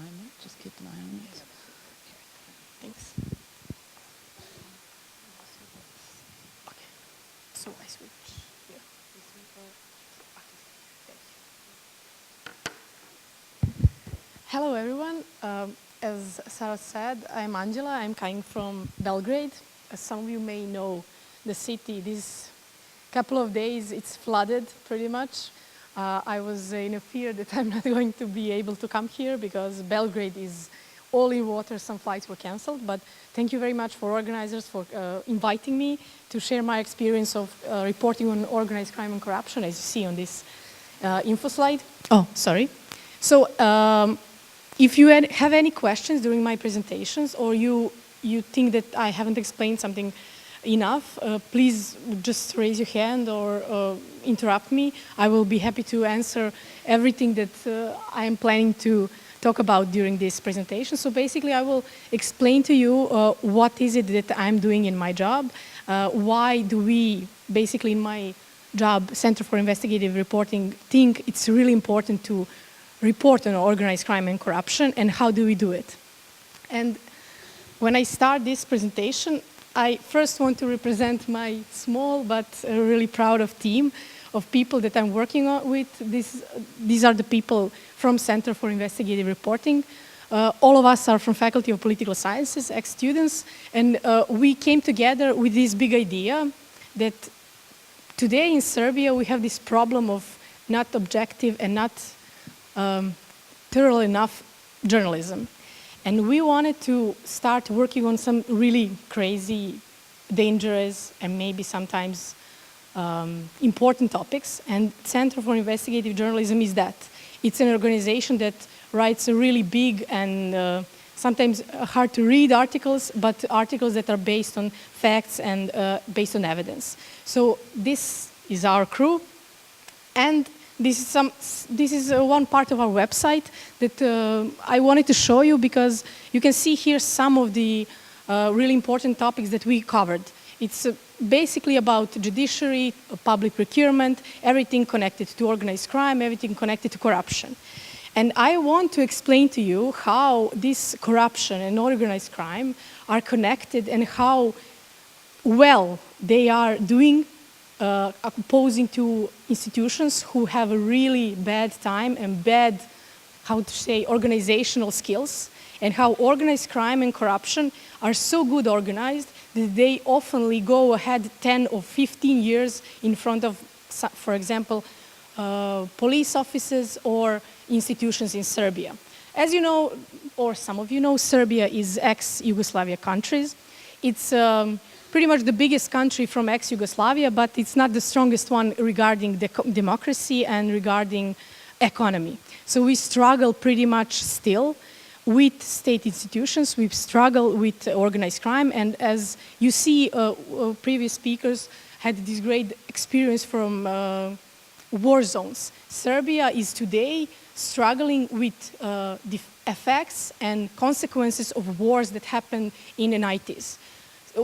timer. Just keep an eye on it. Thanks. Okay. So I switch here. Hello, everyone. As Sarah said, I'm Andjela. I'm coming from Belgrade. As some of you may know, the city, these couple of days, it's flooded pretty much. I was in a fear that I'm not going to be able to come here because Belgrade is all in water. Some flights were canceled. But thank you very much for organizers for inviting me to share my experience of reporting on organized crime and corruption, as you see on this info slide. Oh, sorry. So if you have any questions during my presentations or you think that I haven't explained something enough, please just raise your hand or interrupt me. I will be happy to answer everything that I am planning to talk about during this presentation. So basically, I will explain to you what is it that I'm doing in my job, why do we, basically in my job, Center for Investigative Reporting, think it's really important to report on organized crime and corruption, and how do we do it. And when I start this presentation, I first want to represent my small but really proud of team of people that I'm working with. These are the people from Center for Investigative Reporting. All of us are from Faculty of Political Sciences, ex-students, and we came together with this big idea that today in Serbia we have this problem of not objective and not thorough enough journalism. And we wanted to start working on some really crazy, dangerous, and maybe sometimes important topics. And Center for Investigative Journalism is that. It's an organization that writes a really big and sometimes hard to read articles, but articles that are based on facts and based on evidence. So this is our crew. And this is one part of our website that I wanted to show you because you can see here some of the really important topics that we covered. It's basically about judiciary, public procurement, everything connected to organized crime, everything connected to corruption. And I want to explain to you how this corruption and organized crime are connected and how well they are doing opposing to institutions who have a really bad time and bad, how to say, organizational skills, and how organized crime and corruption are so good organized that they often go ahead 10 or 15 years in front of, for example, police offices or institutions in Serbia. As you know, or some of you know, Serbia is ex-Yugoslavia countries. It's pretty much the biggest country from ex-Yugoslavia, but it's not the strongest one regarding democracy and regarding economy. So we struggle pretty much still with state institutions. We struggle with organized crime, and as you see, previous speakers had this great experience from war zones. Serbia is today struggling with the effects and consequences of wars that happened in the 90s.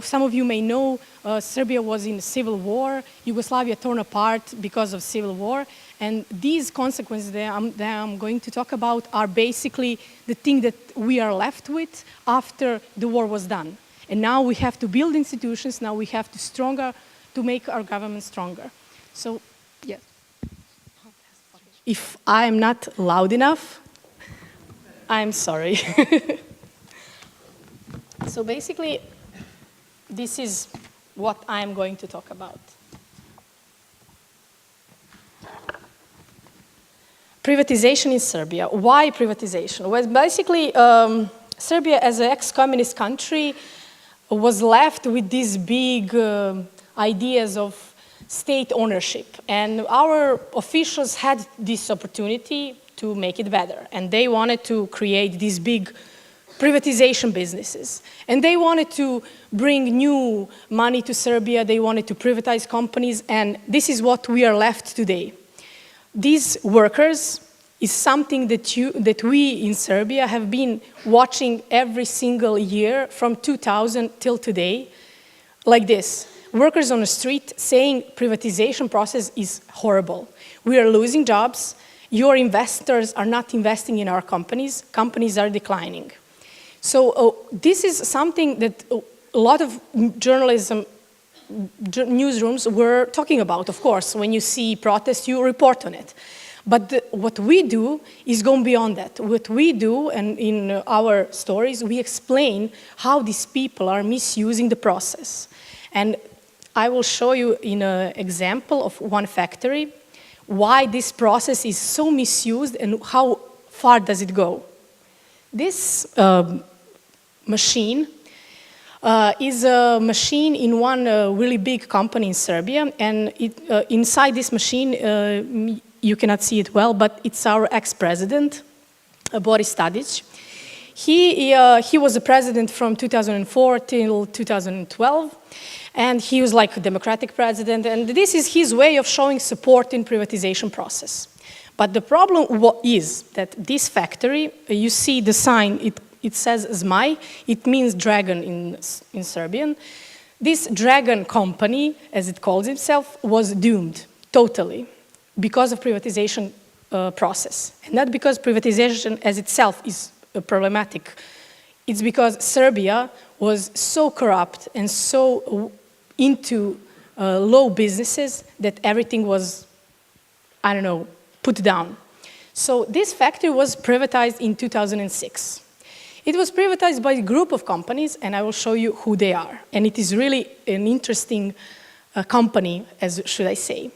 Some of you may know Serbia was in civil war, Yugoslavia torn apart because of civil war, and these consequences that I'm going to talk about are basically the thing that we are left with after the war was done. And now we have to build institutions, now we have to make our government stronger. So, yes. If I'm not loud enough, I'm sorry. So basically, this is what I'm going to talk about. Privatization in Serbia. Why privatization? Well, basically, Serbia as an ex-communist country was left with these big ideas of state ownership. And our officials had this opportunity to make it better. And they wanted to create these big privatization businesses. And they wanted to bring new money to Serbia. They wanted to privatize companies. And this is what we are left today. These workers is something that we in Serbia have been watching every single year from 2000 till today, like this. Workers on the street saying privatization process is horrible. We are losing jobs. your investors are not investing in our companies, companies are declining. So this is something that a lot of journalism, newsrooms were talking about, of course. When you see protests, you report on it. But what we do is going beyond that. What we do, and in our stories, we explain how these people are misusing the process. And I will show you in an example of one factory why this process is so misused and how far does it go. This machine is a machine in one really big company in Serbia, and inside this machine, you cannot see it well, but it's our ex-president, Boris Tadić. He was the president from 2004 till 2012, and he was like a democratic president, and this is his way of showing support in privatization process. But the problem is that this factory, you see the sign, it says Zmaj, it means dragon in Serbian. This dragon company, as it calls itself, was doomed totally because of privatization process. And not because privatization as itself is problematic. It's because Serbia was so corrupt and so into low businesses that everything was, I don't know, put down. So this factory was privatized in 2006. It was privatized by a group of companies, and I will show you who they are. And it is really an interesting company, as should I say.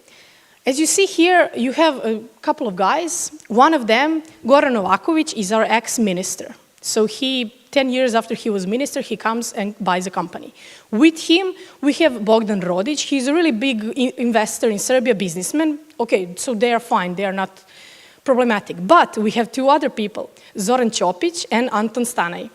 As you see here, you have a couple of guys. One of them, Goran Novaković, is our ex-minister. So 10 years after he was minister, he comes and buys a company. With him, we have Bogdan Rodić. He's a really big investor in Serbia, businessman. Okay, so they are fine. They are not problematic. But we have two other people, Zoran Ćopić and Anton Stanaj.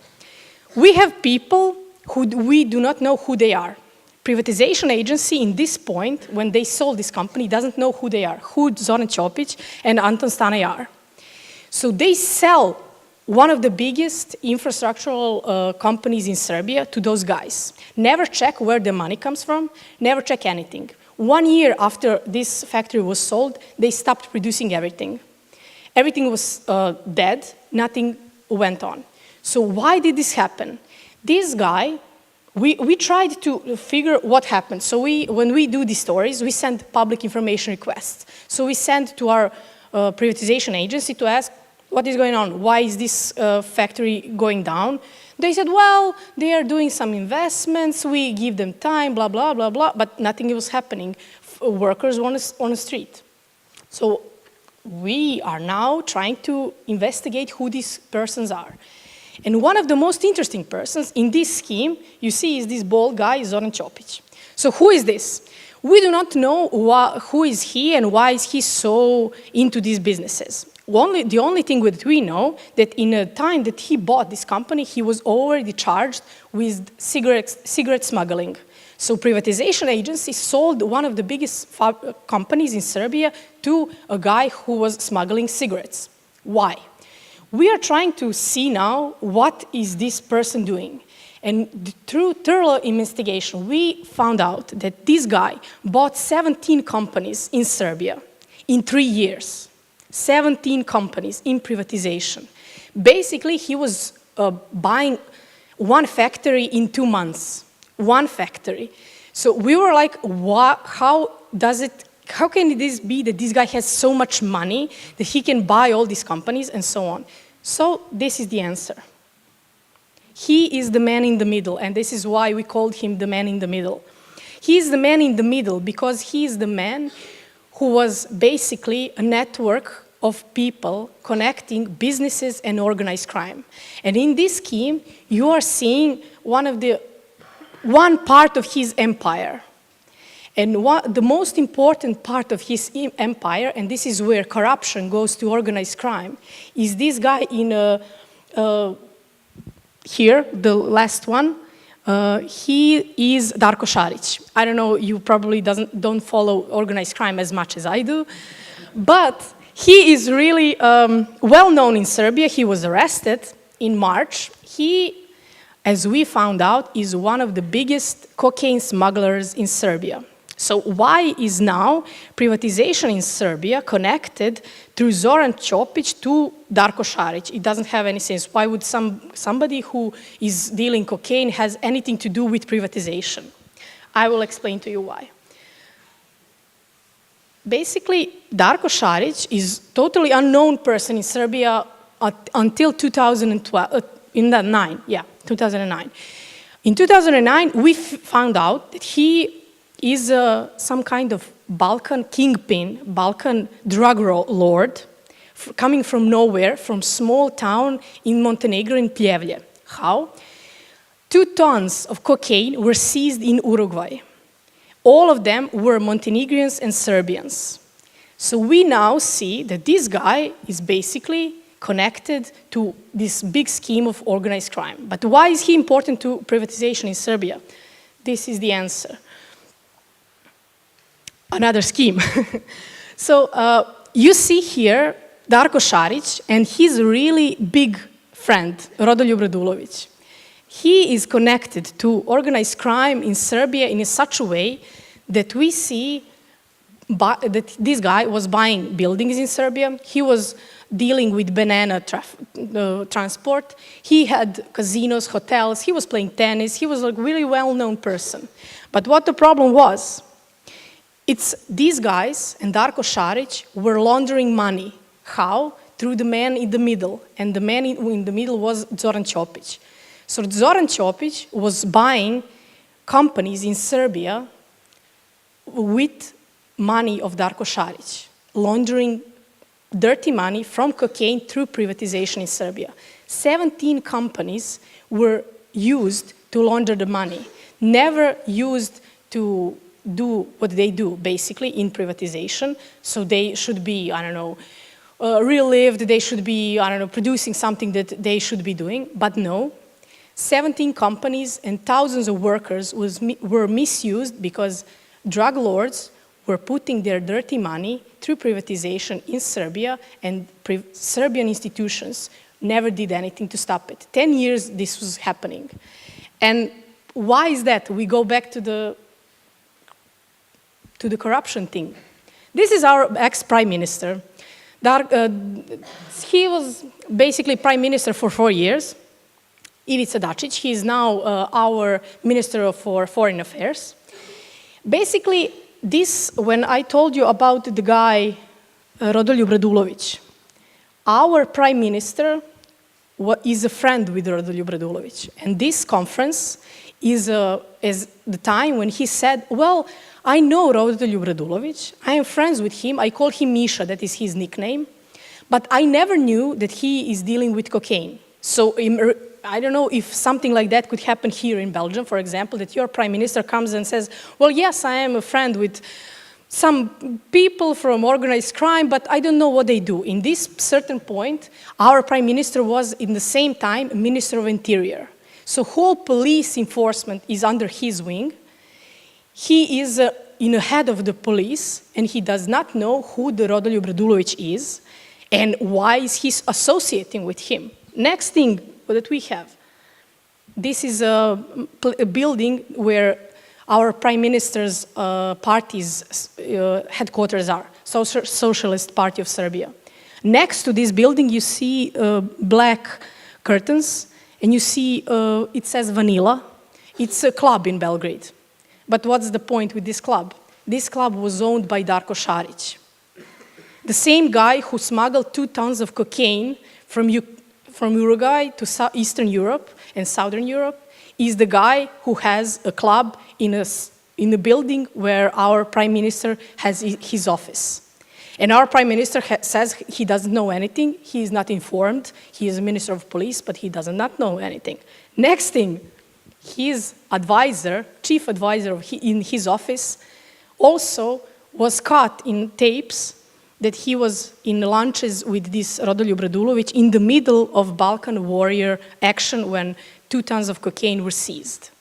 We have people who we do not know who they are. Privatization agency, in this point, when they sold this company, doesn't know who they are, who Zoran Ćopić and Anton Stanaj are. So they sell one of the biggest infrastructural companies in Serbia to those guys. Never check where the money comes from, never check anything. 1 year after this factory was sold, they stopped producing everything. Everything was dead, nothing went on. So why did this happen? This guy, we tried to figure what happened. So when we do these stories, we send public information requests. So we send to our privatization agency to ask, what is going on? Why is this factory going down? They said, well, they are doing some investments, we give them time, blah, blah, blah, blah, but nothing was happening. Workers on the street. So we are now trying to investigate who these persons are. And one of the most interesting persons in this scheme, you see, is this bald guy, Zoran Ćopić. So who is this? We do not know who is he and why is he so into these businesses. The only thing that we know that in a time that he bought this company, he was already charged with cigarette smuggling. So privatization agency sold one of the biggest companies in Serbia to a guy who was smuggling cigarettes. Why? We are trying to see now what is this person doing. And through thorough investigation, we found out that this guy bought 17 companies in Serbia in 3 years. 17 companies in privatization. Basically, he was buying one factory in 2 months. One factory. So we were like, how can this be that this guy has so much money that he can buy all these companies and so on? So this is the answer. He is the man in the middle, and this is why we called him the man in the middle. He is the man in the middle because he is the man who was basically a network of people connecting businesses and organized crime. And in this scheme, you are seeing one part of his empire. And the most important part of his empire, and this is where corruption goes to organized crime, is this guy in here, the last one. He is Darko Šarić. I don't know, you probably don't follow organized crime as much as I do, but he is really well known in Serbia. He was arrested in March. He, as we found out, is one of the biggest cocaine smugglers in Serbia. So why is now privatization in Serbia connected through Zoran Ćopić to Darko Šarić? It doesn't have any sense. Why would somebody who is dealing cocaine has anything to do with privatization? I will explain to you why. Basically, Darko Šarić is totally unknown person in Serbia until 2009. In 2009, we found out that he is some kind of Balkan kingpin, Balkan drug lord, coming from nowhere, from small town in Montenegro in Pljevlje. How? 2 tons of cocaine were seized in Uruguay. All of them were Montenegrins and Serbians. So we now see that this guy is basically connected to this big scheme of organized crime. But why is he important to privatization in Serbia? This is the answer. Another scheme. So you see here Darko Šarić and his really big friend, Rodoljub Radulović. He is connected to organized crime in Serbia in such a way that we see that this guy was buying buildings in Serbia. He was dealing with banana transport. He had casinos, hotels. He was playing tennis. He was a really well-known person. But what the problem was, it's these guys and Darko Šarić were laundering money. How? Through the man in the middle. And the man in the middle was Zoran Ćopić. So Zoran Ćopić was buying companies in Serbia with money of Darko Šarić, laundering dirty money from cocaine through privatization in Serbia. 17 companies were used to launder the money, never used to do what they do, basically, in privatization. So they should be, I don't know, relived, they should be, I don't know, producing something that they should be doing, but no. 17 companies and thousands of workers were misused because drug lords were putting their dirty money through privatization in Serbia, and Serbian institutions never did anything to stop it. 10 years this was happening. And why is that? We go back to the corruption thing. This is our ex-prime minister. He was basically prime minister for 4 years. Ivica Dačić. He is now our Minister for Foreign Affairs. Basically, when I told you about the guy, Rodoljub Radulović, our Prime Minister is a friend with Rodoljub Radulović. And this conference is the time when he said, well, I know Rodoljub Radulović, I am friends with him, I call him Misha, that is his nickname, but I never knew that he is dealing with cocaine. So I don't know if something like that could happen here in Belgium, for example, that your prime minister comes and says, well, yes, I am a friend with some people from organized crime, but I don't know what they do. In this certain point, our prime minister was, in the same time, Minister of Interior. So whole police enforcement is under his wing. He is in the head of the police, and he does not know who the Rodoljub Radulović is, and why is he associating with him. Next thing that we have, this is a building where our prime minister's party's headquarters are, Socialist Party of Serbia. Next to this building, you see black curtains, and you see it says Vanilla. It's a club in Belgrade. But what's the point with this club? This club was owned by Darko Šarić, the same guy who smuggled 2 tons of cocaine from Uruguay to Eastern Europe and Southern Europe, is the guy who has a club in a building where our prime minister has his office. And our prime minister says he doesn't know anything, he is not informed, he is a minister of police, but he does not know anything. Next thing, his advisor, chief advisor in his office, also was caught in tapes that he was in lunches with this Rodoljub Radulović in the middle of Balkan warrior action when 2 tons of cocaine were seized.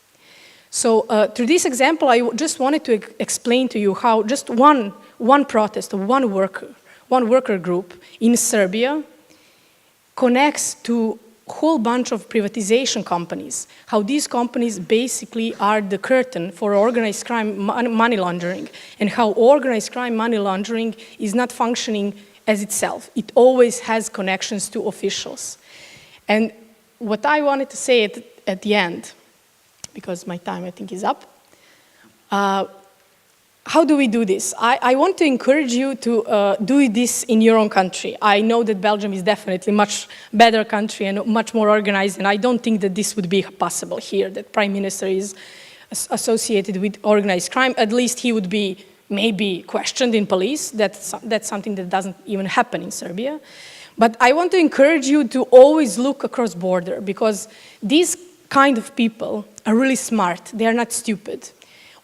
So through this example, I just wanted to explain to you how just one protest, one worker group in Serbia connects to whole bunch of privatization companies, how these companies basically are the curtain for organized crime money laundering, and how organized crime money laundering is not functioning as itself. It always has connections to officials. And what I wanted to say at the end, because my time I think is up, how do we do this? I want to encourage you to do this in your own country. I know that Belgium is definitely a much better country and much more organized, and I don't think that this would be possible here, that Prime Minister is associated with organized crime. At least he would be maybe questioned in police. That's something that doesn't even happen in Serbia. But I want to encourage you to always look across border, because these kind of people are really smart. They are not stupid.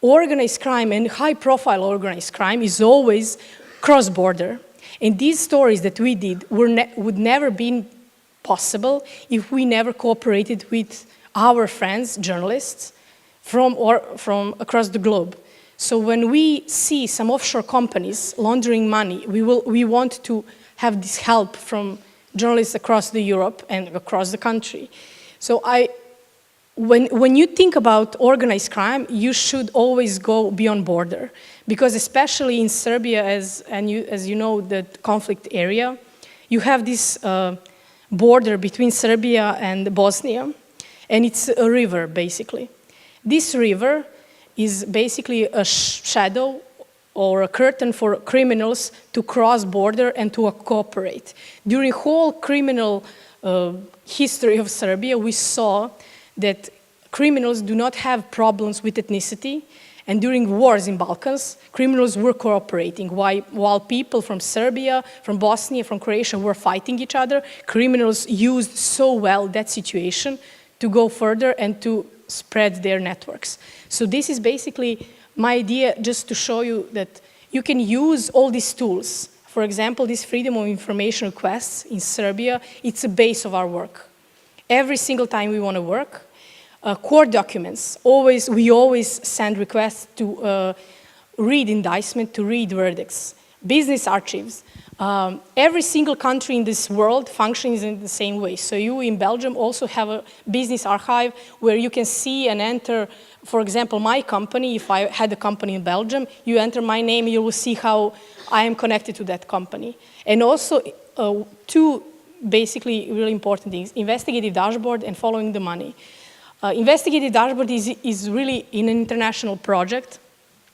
Organized crime and high-profile organized crime is always cross-border. And these stories that we did would never be possible if we never cooperated with our friends, journalists, from across the globe. So when we see some offshore companies laundering money, we want to have this help from journalists across Europe and across the country. So when you think about organized crime, you should always go beyond border, because especially in Serbia, as you know, the conflict area, you have this border between Serbia and Bosnia, and it's a river, basically. This river is basically a shadow or a curtain for criminals to cross border and to cooperate. During whole criminal history of Serbia, we saw that criminals do not have problems with ethnicity, and during wars in Balkans, criminals were cooperating. While people from Serbia, from Bosnia, from Croatia were fighting each other, criminals used so well that situation to go further and to spread their networks. So this is basically my idea, just to show you that you can use all these tools. For example, this freedom of information requests in Serbia, it's a base of our work. Every single time we want to work, court documents, we always send requests to read indictment, to read verdicts. Business archives. Every single country in this world functions in the same way. So you in Belgium also have a business archive where you can see and enter, for example, my company. If I had a company in Belgium, you enter my name, you will see how I am connected to that company. And also two basically really important things: investigative dashboard and following the money. Investigative dashboard is really an international project.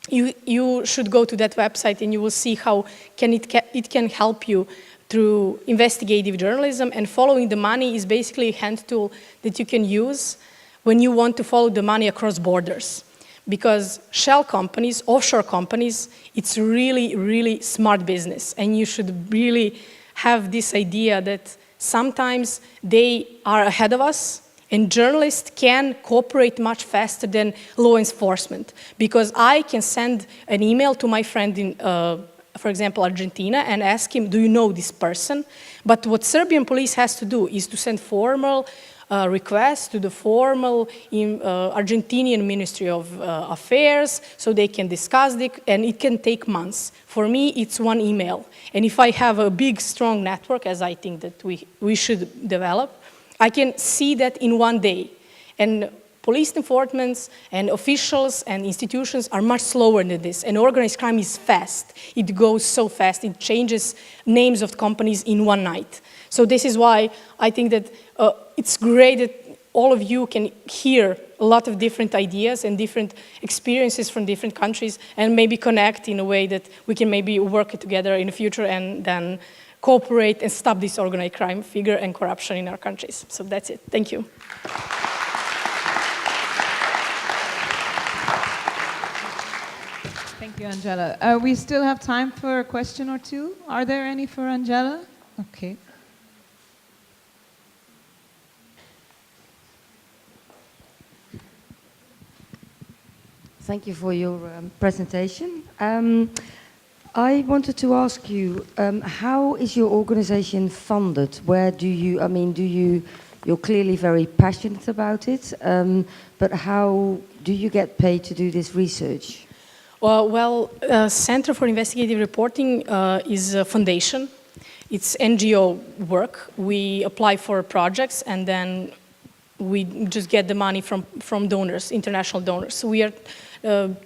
You should go to that website and you will see how it can help you through investigative journalism. And following the money is basically a hand tool that you can use when you want to follow the money across borders. Because shell companies, offshore companies, it's really, really smart business. And you should really have this idea that sometimes they are ahead of us, and journalists can cooperate much faster than law enforcement, because I can send an email to my friend in, for example, Argentina, and ask him, do you know this person? But what Serbian police has to do is to send formal requests to the formal Argentinian Ministry of Affairs, so they can discuss it, and it can take months. For me, it's one email. And if I have a big, strong network, as I think that we should develop, I can see that in one day. And police enforcement and officials and institutions are much slower than this. And organized crime is fast. It goes so fast. It changes names of companies in one night. So this is why I think that it's great that all of you can hear a lot of different ideas and different experiences from different countries, and maybe connect in a way that we can maybe work together in the future and then cooperate and stop this organized crime figure and corruption in our countries. So that's it. Thank you. Thank you, Andjela. We still have time for a question or two. Are there any for Andjela? Okay. Thank you for your presentation. I wanted to ask you, how is your organization funded? Where do you, you're clearly very passionate about it, but how do you get paid to do this research? Well, Center for Investigative Reporting is a foundation. it's NGO work. We apply for projects and then we just get the money from donors, international donors. So we are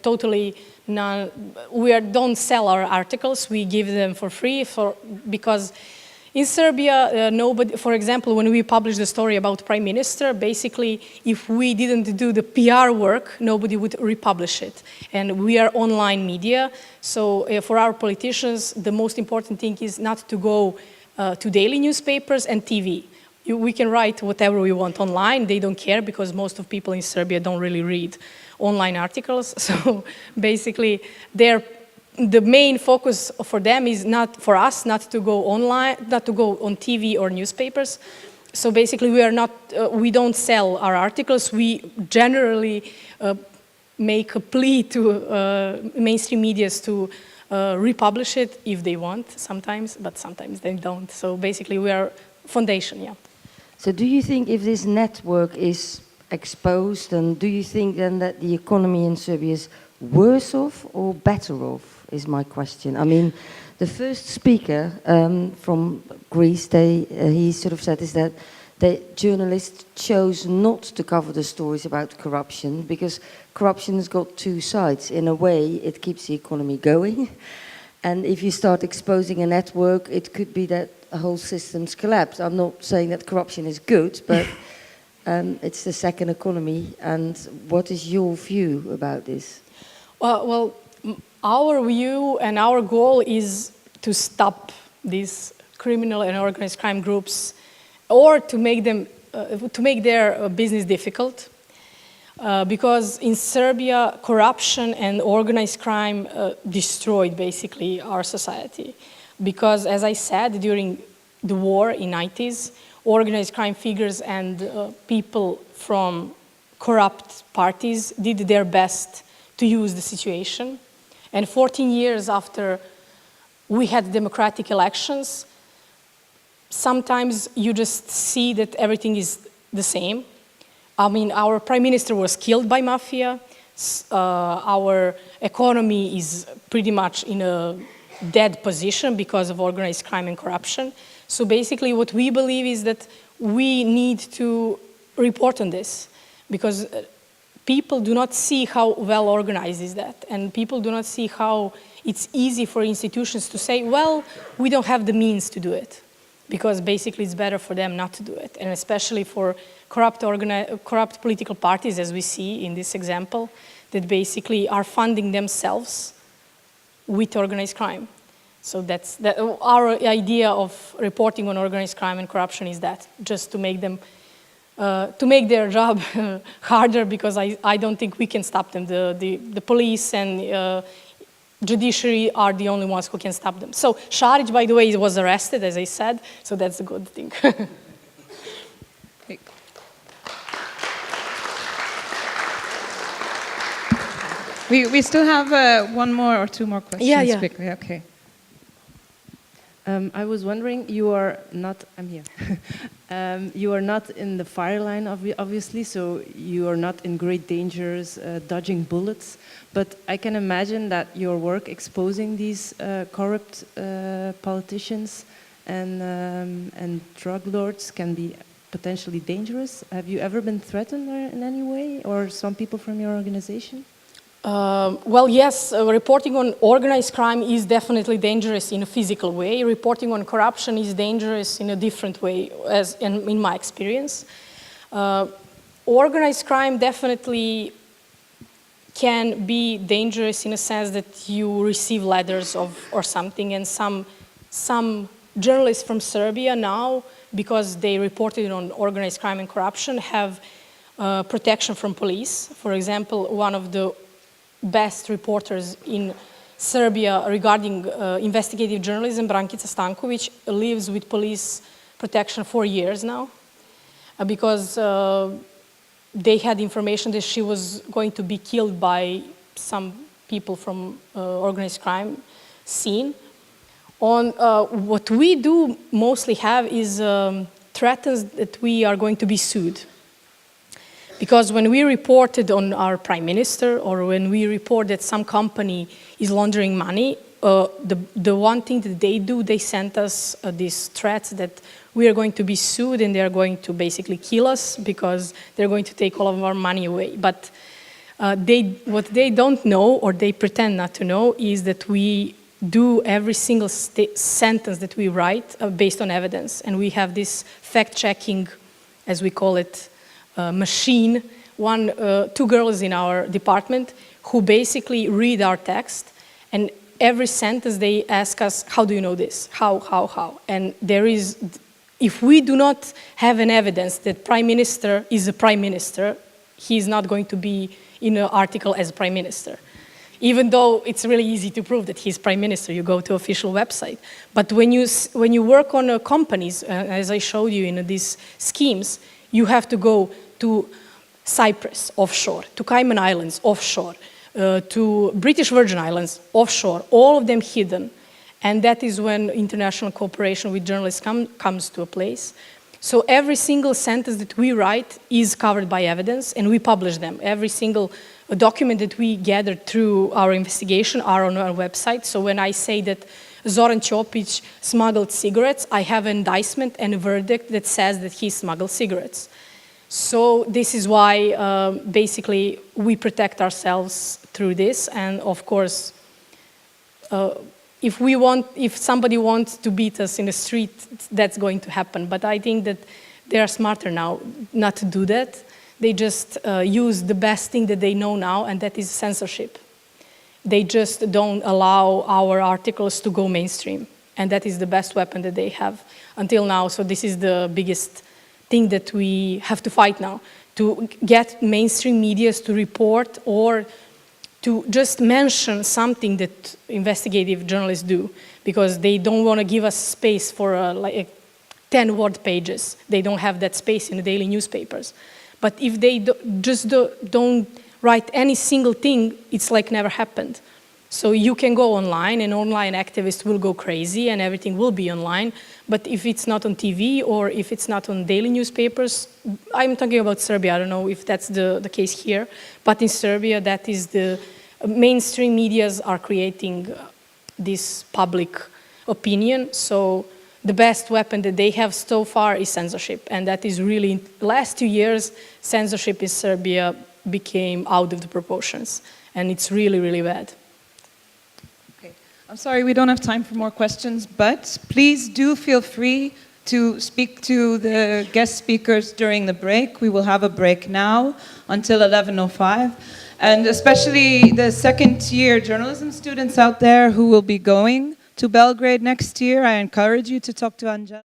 totally don't sell our articles. We give them for free because in Serbia, nobody, for example, when we published the story about Prime Minister, basically, if we didn't do the PR work, nobody would republish it. And we are online media, so for our politicians, the most important thing is not to go to daily newspapers and TV. We can write whatever we want online. They don't care because most of people in Serbia don't really read online articles. So basically, the main focus for them is not for us, not to go online, not to go on TV or newspapers. So basically, we don't sell our articles. We generally make a plea to mainstream medias to republish it if they want sometimes, but sometimes they don't. So basically, we are foundation, yeah. So do you think if this network is exposed, and do you think then that the economy in Serbia is worse off or better off, is my question. I mean, the first speaker from Greece, he sort of said is that the journalists chose not to cover the stories about corruption because corruption has got two sides. In a way, it keeps the economy going. And if you start exposing a network, it could be that the whole system's collapse. I'm not saying that corruption is good, but it's the second economy. And what is your view about this? Well, our view and our goal is to stop these criminal and organized crime groups, or to make their business difficult. Because in Serbia, corruption and organized crime destroyed basically our society. Because as I said, during the war in the 90s, organized crime figures and people from corrupt parties did their best to use the situation. And 14 years after we had democratic elections, sometimes you just see that everything is the same. I mean, our prime minister was killed by mafia. Our economy is pretty much in a dead position because of organized crime and corruption. So basically what we believe is that we need to report on this because people do not see how well organized is that, and people do not see how it's easy for institutions to say, well, we don't have the means to do it, because basically it's better for them not to do it, and especially for corrupt political parties, as we see in this example, that basically are funding themselves with organized crime. So our idea of reporting on organized crime and corruption is that, just to make them to make their job harder, because I don't think we can stop them. The police and judiciary are the only ones who can stop them. So Šarić, by the way, was arrested, as I said, so that's a good thing. We still have one more or two more questions. Yeah. Quickly. Okay. I was wondering, you are not, I'm here. You are not in the fire line, obviously, so you are not in great dangers, dodging bullets. But I can imagine that your work exposing these corrupt politicians and drug lords can be potentially dangerous. Have you ever been threatened in any way, or some people from your organization? Well, yes, reporting on organized crime is definitely dangerous in a physical way. Reporting on corruption is dangerous in a different way, as in my experience. Organized crime definitely can be dangerous in a sense that you receive letters or something, and some journalists from Serbia now, because they reported on organized crime and corruption, have protection from police. For example, one of the best reporters in Serbia regarding investigative journalism, Brankica Stanković, lives with police protection for years now because they had information that she was going to be killed by some people from organized crime scene. What we do mostly have is threats that we are going to be sued. Because when we reported on our prime minister, or when we report that some company is laundering money, the one thing that they do, they sent us these threats that we are going to be sued and they are going to basically kill us because they're going to take all of our money away. But what they don't know, or they pretend not to know, is that we do every single sentence that we write based on evidence. And we have this fact-checking, as we call it, machine. Two girls in our department who basically read our text, and every sentence they ask us, how do you know this? How? And there is, if we do not have an evidence that Prime Minister is a Prime Minister, he's not going to be in an article as Prime Minister. Even though it's really easy to prove that he's Prime Minister, you go to official website. But when you work on companies, as I showed you in these schemes, you have to go to Cyprus, offshore, to Cayman Islands, offshore, to British Virgin Islands, offshore, all of them hidden. And that is when international cooperation with journalists comes to a place. So every single sentence that we write is covered by evidence, and we publish them. Every single document that we gathered through our investigation are on our website. So when I say that Zoran Ćopić smuggled cigarettes, I have an indictment and a verdict that says that he smuggled cigarettes. So this is why basically we protect ourselves through this. And of course, if somebody wants to beat us in the street, that's going to happen. But I think that they are smarter now not to do that. They just use the best thing that they know now, and that is censorship. They just don't allow our articles to go mainstream. And that is the best weapon that they have until now. So this is the biggest thing that we have to fight now, to get mainstream medias to report or to just mention something that investigative journalists do, because they don't want to give us space for like 10-word pages. They don't have that space in the daily newspapers. But if they don't write any single thing, it's like never happened. So you can go online, and online activists will go crazy, and everything will be online. But if it's not on TV or if it's not on daily newspapers, I'm talking about Serbia. I don't know if that's the case here. But in Serbia, that is the mainstream medias are creating this public opinion. So the best weapon that they have so far is censorship. And that is really, last 2 years, censorship in Serbia became out of the proportions. And it's really, really bad. Okay. I'm sorry, we don't have time for more questions, but please do feel free to speak to the guest speakers during the break. We will have a break now until 11:05. And especially the second-year journalism students out there who will be going to Belgrade next year, I encourage you to talk to Andjela.